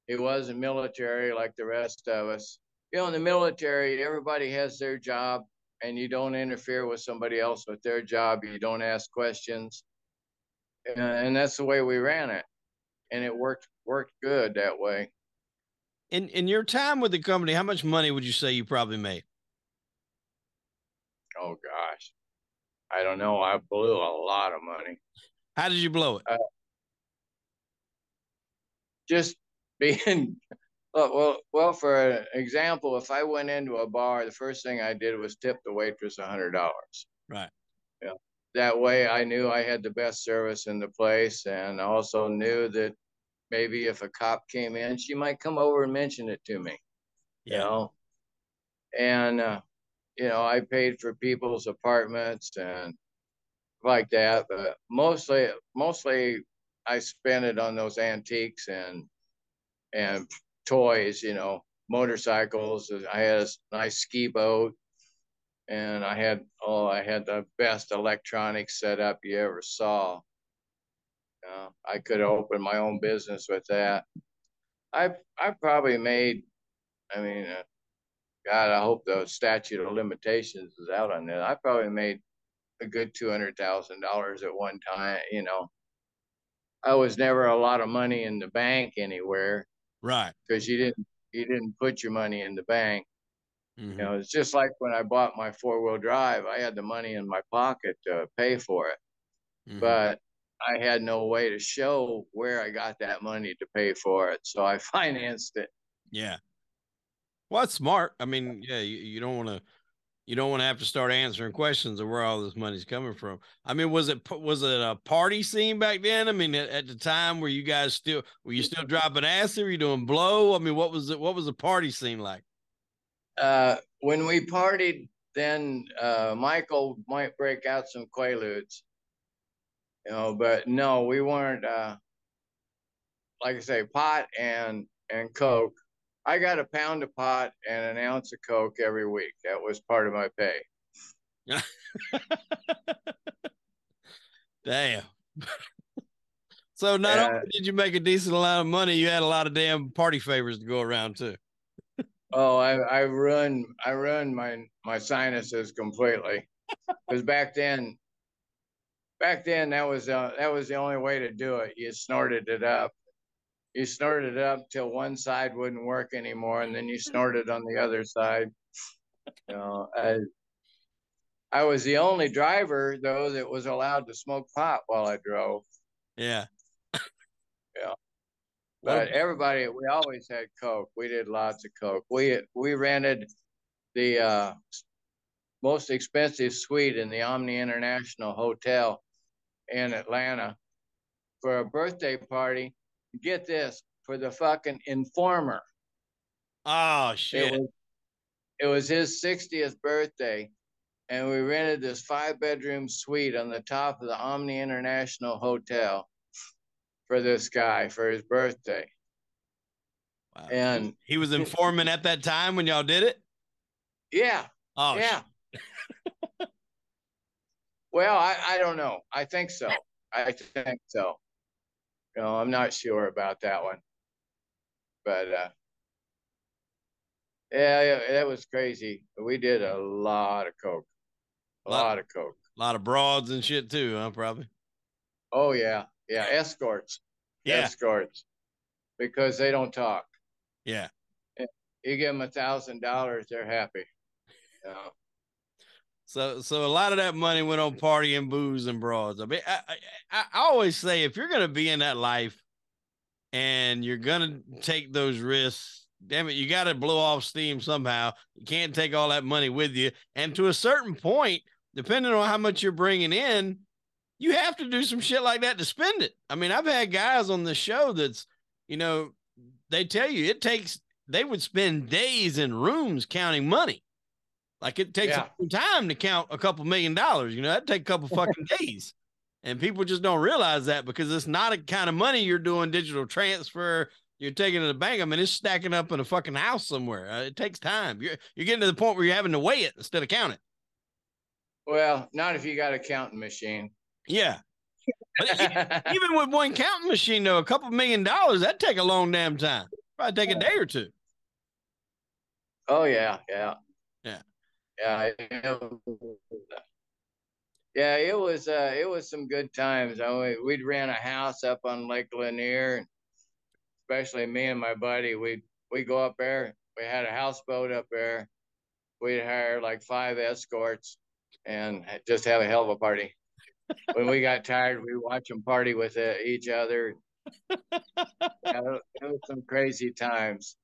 He wasn't military like the rest of us. You know, in the military, everybody has their job, and you don't interfere with somebody else with their job. You don't ask questions, and that's the way we ran it, and it worked good that way. In your time with the company, how much money would you say you probably made? Oh gosh, I don't know. I blew a lot of money. How did you blow it? Uh, just being well. For an example, if I went into a bar, the first thing I did was tip the waitress $100. Right. Yeah. That way, I knew I had the best service in the place, and I also knew that maybe if a cop came in, she might come over and mention it to me. You Yeah. know, and I paid for people's apartments and like that, but mostly I spent it on those antiques and toys. Motorcycles. I had a nice ski boat, and I had the best electronics setup you ever saw. I could have opened my own business with that. I probably made. I mean, God, I hope the statute of limitations is out on that. I probably made a good $200,000 at one time. I was never a lot of money in the bank anywhere Right. because you didn't put your money in the bank. Mm-hmm. It's just like when I bought my 4-wheel drive, I had the money in my pocket to pay for it, Mm-hmm. but I had no way to show where I got that money to pay for it. So I financed it. Yeah. Well, that's smart. I mean, yeah, you don't want to have to start answering questions of where all this money's coming from. I mean, was it a party scene back then? I mean, at the time, were you still dropping acid? Were you doing blow? I mean, what was the party scene like? When we partied, then Michael might break out some quaaludes, but no, we weren't. Like I say, pot and coke. I got a pound of pot and an ounce of coke every week. That was part of my pay. Damn. So not only Uh, did you make a decent amount of money, you had a lot of damn party favors to go around too. oh, I ruined my sinuses completely because back then that was the only way to do it. You snorted it up. You snorted it up till one side wouldn't work anymore, and then you snorted on the other side. You know, I was the only driver though that was allowed to smoke pot while I drove. Yeah. Yeah. What But about, everybody, we always had Coke. We did lots of Coke. We rented the most expensive suite in the Omni International Hotel in Atlanta for a birthday party. Get this, for the fucking informer. oh It shit. was it was his 60th birthday, and we rented this 5-bedroom suite on the top of the Omni International Hotel for this guy for his birthday. Wow. And He was informant at that time when y'all did it? yeah, Oh yeah. shit. Well, I don't know. I think so. I think so. I'm not sure about that one, but yeah, that was crazy. We did a lot of coke, a Lot lot of coke. lot of broads and shit too, huh? Probably. Oh yeah, yeah. Escorts, Yeah. escorts, because they don't talk. Yeah. You give them $1,000, they're happy. You know? So a lot of that money went on partying, booze, and broads. I mean, I always say if you're gonna be in that life and you're gonna take those risks, damn it, you got to blow off steam somehow. You can't take all that money with you. And to a certain point, depending on how much you're bringing in, you have to do some shit like that to spend it. I mean, I've had guys on the show that's, you know, they tell you they would spend days in rooms counting money. Like it takes Yeah. time to count a couple $1,000,000. That'd take a couple fucking days. And people just don't realize that because it's not a kind of money you're doing digital transfer. You're taking it to the bank. I mean, it's stacking up in a fucking house somewhere. It takes time. You're getting to the point where you're having to weigh it instead of count it. Well, not if you got a counting machine. Yeah. But even with one counting machine, though, a couple $1,000,000, that'd take a long damn time. Probably take a day or two. Oh yeah, yeah, Yeah. yeah. Yeah, it was some good times. We'd rent a house up on Lake Lanier, and especially me and my buddy. We go up there. We had a houseboat up there. We'd hire like 5 escorts and just have a hell of a party. When we got tired, we watch them party with each other. Yeah, it was some crazy times.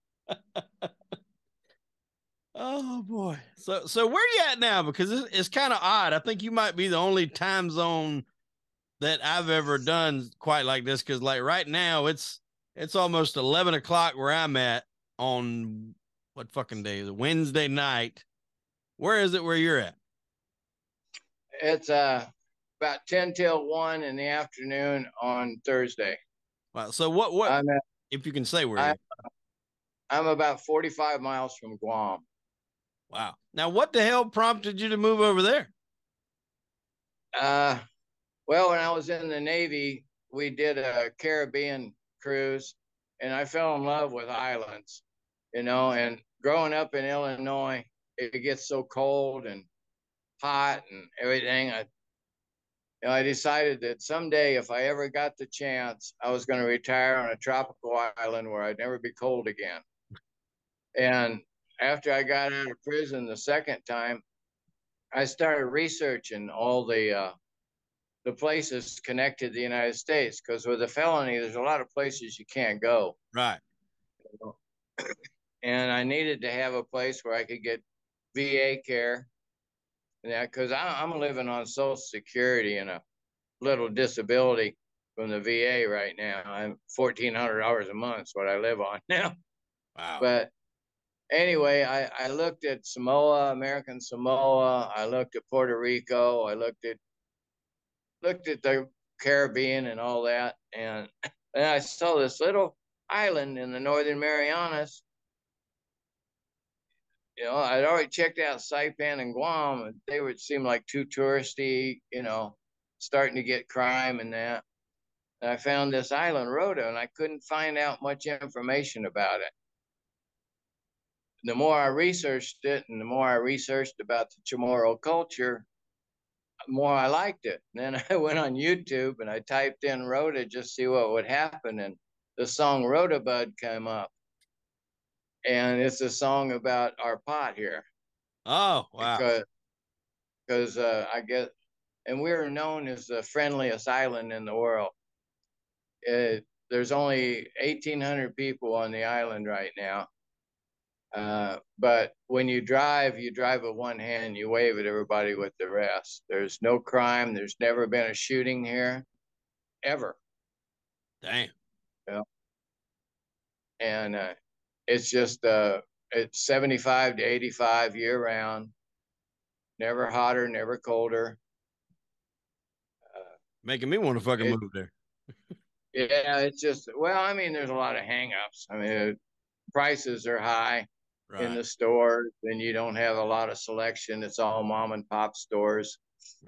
Oh boy. So where you at now? Because it's kind of odd. I think you might be the only time zone that I've ever done quite like this. Because like right now it's almost 11 o'clock where I'm at on what fucking day is it? Wednesday night. Where is it where you're at? It's about 10 till 1 in the afternoon on Thursday. Wow. So what I'm at, if you can say where I, you? I'm about 45 miles from Guam. Wow. Now what the hell prompted you to move over there? Uh, well, when I was in the Navy, we did a Caribbean cruise, and I fell in love with islands, and growing up in Illinois, it gets so cold and hot and everything. I decided that someday, if I ever got the chance, I was going to retire on a tropical island where I'd never be cold again. And after I got out of prison the second time, I started researching all the places connected to the United States, because with a felony, there's a lot of places you can't go. Right. And I needed to have a place where I could get VA care. Yeah, because I'm living on Social Security and a little disability from the VA right now. I'm $1,400 a month is what I live on now. Wow. But anyway, I looked at Samoa, American Samoa. I looked at Puerto Rico. I looked at the Caribbean and all that, and I saw this little island in the Northern Marianas. I'd already checked out Saipan and Guam, and they would seem like too touristy. Starting to get crime and that. And I found this island, Rota, and I couldn't find out much information about it. The more I researched it, and the more I researched about the Chamorro culture, the more I liked it. And then I went on YouTube and I typed in Rota just to see what would happen, and the song Rota Bud came up. And it's a song about our pot here. Oh wow. Because because I guess, and we're known as the friendliest island in the world. There's only 1,800 people on the island right now. But when you drive with one hand, you wave at everybody with the rest. There's no crime. There's never been a shooting here, ever. Damn. You know? And it's just it's 75 to 85 year round, never hotter, never colder. Making me want to fucking move there. Yeah, it's just, well, I mean, there's a lot of hangups. I mean, prices are high in the stores, and you don't have a lot of selection. It's all mom and pop stores.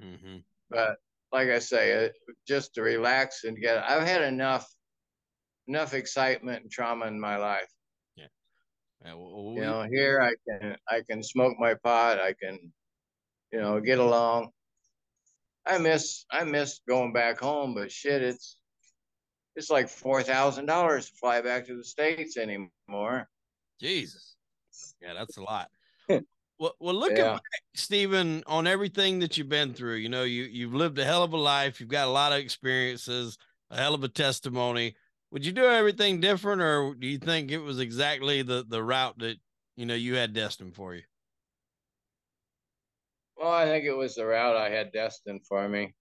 Mm-hmm. But like I say, just to relax and I've had enough excitement and trauma in my life. Yeah. Here I can smoke my pot. I can, get along. I miss going back home, but shit, it's like $4,000 to fly back to the States anymore. Jesus. Yeah, that's a lot. Well, looking back, Stephen, on everything that you've been through, you've lived a hell of a life. You've got a lot of experiences, a hell of a testimony. Would you do everything different, or do you think it was exactly the route that, you had destined for you? Well, I think it was the route I had destined for me.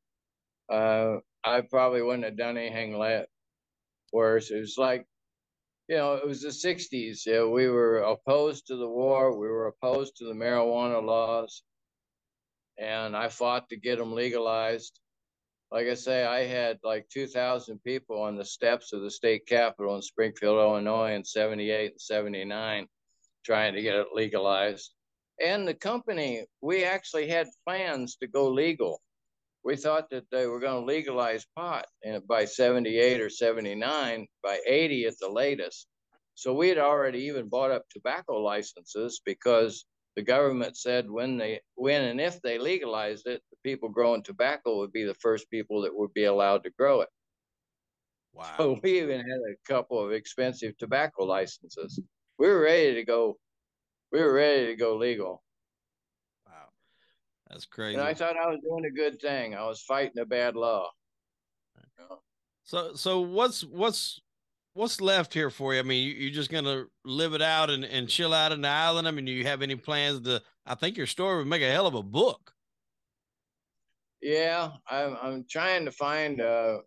I probably wouldn't have done anything worse. It was like, it was the 60s. Yeah, we were opposed to the war. We were opposed to the marijuana laws. And I fought to get them legalized. Like I say, I had like 2,000 people on the steps of the state capitol in Springfield, Illinois in 78 and 79 trying to get it legalized. And the company, we actually had plans to go legal. We thought that they were going to legalize pot by 78 or 79, by 80 at the latest. So we had already even bought up tobacco licenses because the government said when and if they legalized it, the people growing tobacco would be the first people that would be allowed to grow it. Wow. So we even had a couple of expensive tobacco licenses. We were ready to go legal. Wow. That's crazy. And I thought I was doing a good thing. I was fighting a bad law. So what's left here for you? I mean, you're just gonna live it out and chill out in the island. I mean, do you have any plans to? I think your story would make a hell of a book. Yeah, I'm trying to find a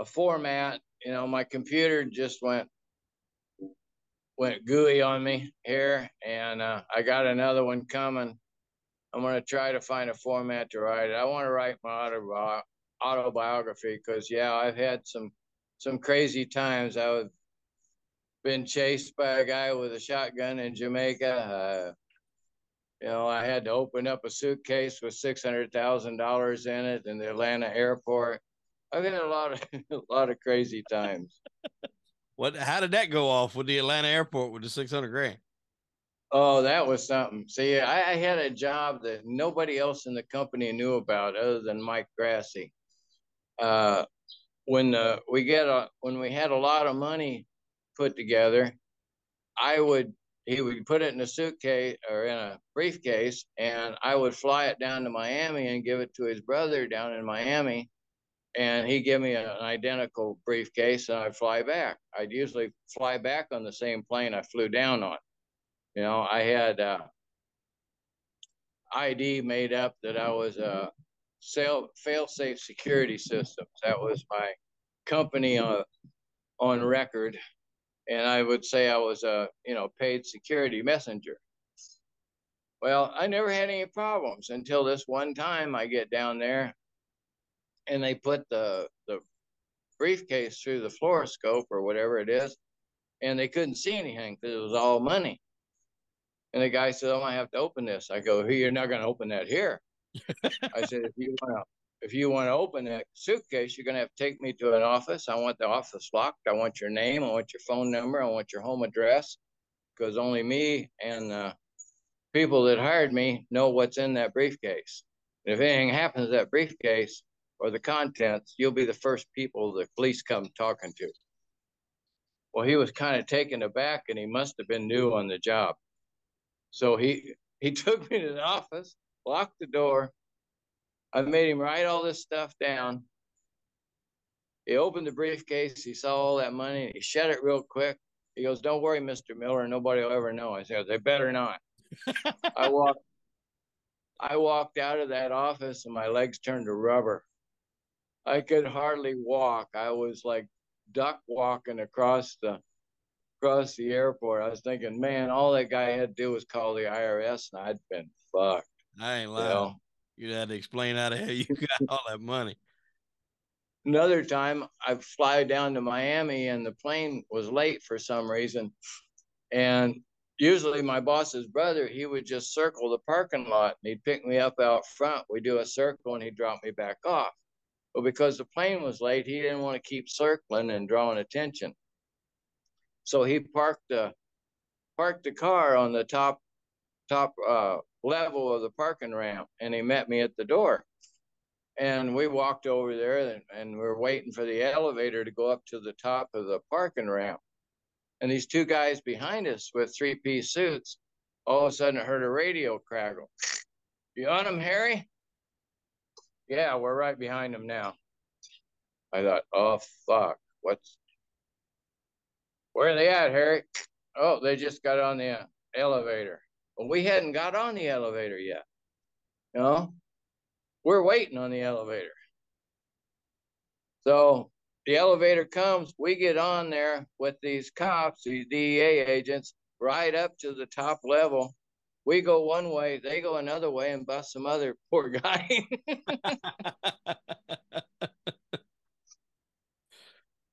format. My computer just went gooey on me here, and I got another one coming. I'm going to try to find a format to write it. I want to write my autobiography because, I've had some crazy times. I've been chased by a guy with a shotgun in Jamaica. I had to open up a suitcase with $600,000 in it in the Atlanta airport. I've had a lot of crazy times. How did that go off with the Atlanta airport with the 600 grand? Oh, that was something. See, I had a job that nobody else in the company knew about other than Mike Degrassi. When we had a lot of money put together, he would put it in a suitcase or in a briefcase, and I would fly it down to Miami and give it to his brother down in Miami, and he'd give me an identical briefcase, and I'd fly back. I'd usually fly back on the same plane I flew down on. I had ID made up that I was a fail-safe security systems. That was my company on record. And I would say I was a, paid security messenger. Well, I never had any problems until this one time I get down there and they put the briefcase through the fluoroscope or whatever it is, and they couldn't see anything because it was all money. And the guy said, "I'm gonna have to open this." I go, "You're not gonna open that here." I said, if you want to open that suitcase, you're gonna have to take me to an office. I want the office locked. I want your name. I want your phone number. I want your home address, because only me and the people that hired me know what's in that briefcase. And if anything happens to that briefcase or the contents, you'll be the first people the police come talking to. Well, he was kind of taken aback, and he must have been new on the job. So he took me to the office, locked the door. I made him write all this stuff down. He opened the briefcase. He saw all that money. And he shut it real quick. He goes, "Don't worry, Mr. Miller. Nobody will ever know." I said, "They better not." I walked out of that office and my legs turned to rubber. I could hardly walk. I was like duck walking across the airport. I was thinking, man, all that guy had to do was call the IRS and I'd been fucked. I ain't lying. You know? You'd have to explain how the hell you got all that money. Another time I fly down to Miami and the plane was late for some reason. And usually my boss's brother, he would just circle the parking lot and he'd pick me up out front. We'd do a circle and he'd drop me back off. But because the plane was late, he didn't want to keep circling and drawing attention. So he parked the car on the top level of the parking ramp, and he met me at the door. And we walked over there, and we were waiting for the elevator to go up to the top of the parking ramp. And these two guys behind us with three-piece suits, all of a sudden I heard a radio crackle. "You on them, Harry?" "Yeah, we're right behind them now." I thought, oh, fuck. Where are they at, Harry? "Oh, they just got on the elevator." Well, we hadn't got on the elevator yet. You know, we're waiting on the elevator. So the elevator comes, we get on there with these cops, these DEA agents, right up to the top level. We go one way, they go another way and bust some other poor guy.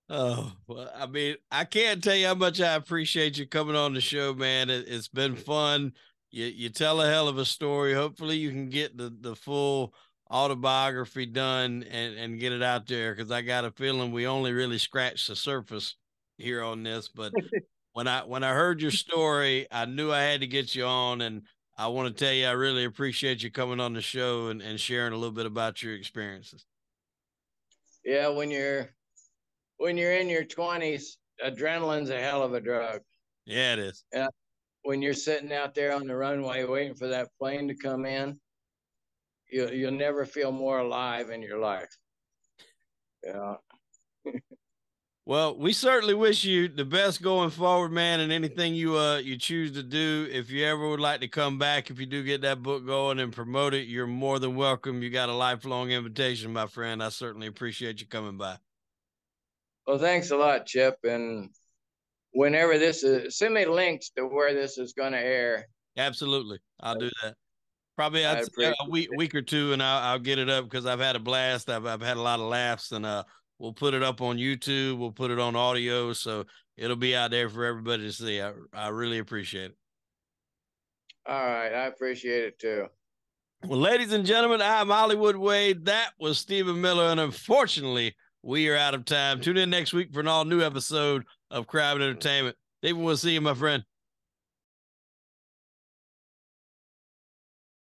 Oh, well, I mean, I can't tell you how much I appreciate you coming on the show, man. It's been fun. You tell a hell of a story. Hopefully you can get the full autobiography done and get it out there, because I got a feeling we only really scratched the surface here on this. But when I heard your story, I knew I had to get you on, and I want to tell you I really appreciate you coming on the show and sharing a little bit about your experiences. Yeah, when you're in your 20s, adrenaline's a hell of a drug. Yeah, it is. And when you're sitting out there on the runway waiting for that plane to come in, you'll never feel more alive in your life. Yeah. Well, we certainly wish you the best going forward, man, and anything you choose to do. If you ever would like to come back, if you do get that book going and promote it, you're more than welcome. You got a lifelong invitation, my friend. I certainly appreciate you coming by. Well, thanks a lot, Chip. And whenever this is, send me links to where this is going to air. Absolutely, I'll do that. Probably I I'd say a appreciate week or two, and I'll get it up, because I've had a blast. I've had a lot of laughs, and we'll put it up on YouTube. We'll put it on audio, so it'll be out there for everybody to see. I really appreciate it. All right, I appreciate it too. Well, ladies and gentlemen, I'm Hollywood Wade. That was Stephen Miller, and unfortunately, we are out of time. Tune in next week for an all-new episode of Crime and Entertainment. David, we'll see you, my friend.